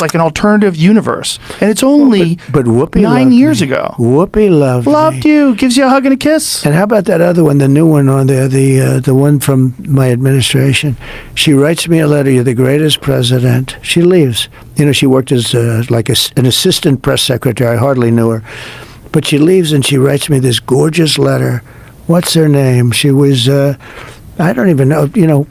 like an alternative universe. And it's only but Whoopi 9 years me. ago. Whoopi loved me. You. Gives you a hug and a kiss. And how about that other one, the new one on there, the one from my administration? She writes me a letter. You're the greatest president. She leaves. You know, she worked as an assistant press secretary. I hardly knew her. But she leaves and she writes me this gorgeous letter. What's her name? She was, I don't even know, you know.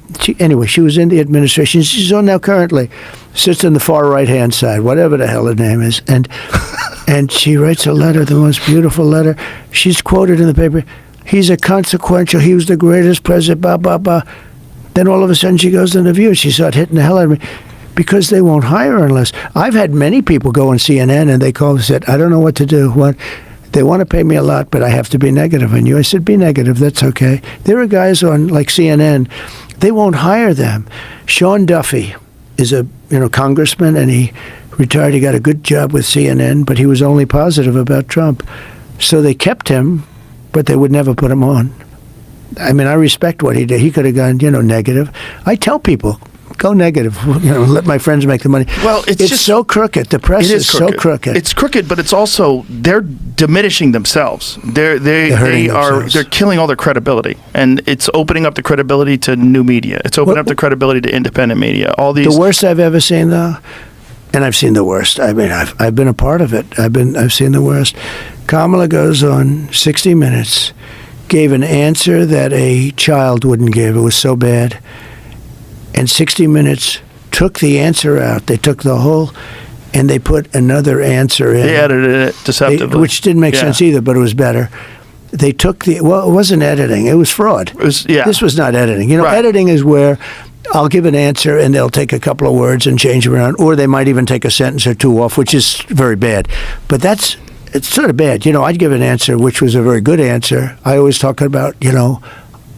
She was in the administration. She's on now currently. Sits on the far right-hand side, whatever the hell her name is. And she writes a letter, the most beautiful letter. She's quoted in the paper. He was the greatest president, blah, blah, blah. Then all of a sudden she goes to the View. She started hitting the hell out of me because they won't hire her unless. I've had many people go on CNN and they call and said, I don't know what to do. They want to pay me a lot, but I have to be negative on you. I said, be negative. That's okay. There are guys on like CNN. They won't hire them. Sean Duffy is a congressman, and he retired. He got a good job with CNN, but he was only positive about Trump. So they kept him, but they would never put him on. I mean, I respect what he did. He could have gone, negative. I tell people, go negative. Let my friends make the money. Well, it's just so crooked. The press is so crooked. It's crooked, but it's also they're diminishing themselves. They're killing all their credibility, and it's opening up the credibility to new media. It's opening up the credibility to independent media. All these. The worst I've ever seen, though, and I've seen the worst. I mean, I've been a part of it. I've seen the worst. Kamala goes on 60 Minutes, gave an answer that a child wouldn't give. It was so bad. And 60 Minutes took the answer out. They took the whole, and they put another answer in. They edited it deceptively. Which didn't make sense either, but it was better. They took it wasn't editing. It was fraud. This was not editing. Editing is where I'll give an answer and they'll take a couple of words and change around, or they might even take a sentence or two off, which is very bad. But it's sort of bad. I'd give an answer which was a very good answer. I always talk about,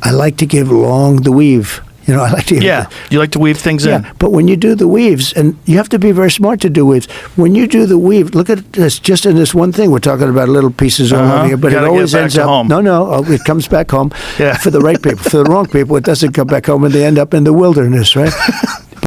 I like to give the weave. I like to. You like to weave things in. But when you do the weaves, and you have to be very smart to do weaves. When you do the weave, look at this. Just in this one thing, we're talking about little pieces all over here, but it always ends up home. No, it comes back home. For the right people. For the wrong people, it doesn't come back home, and they end up in the wilderness, right?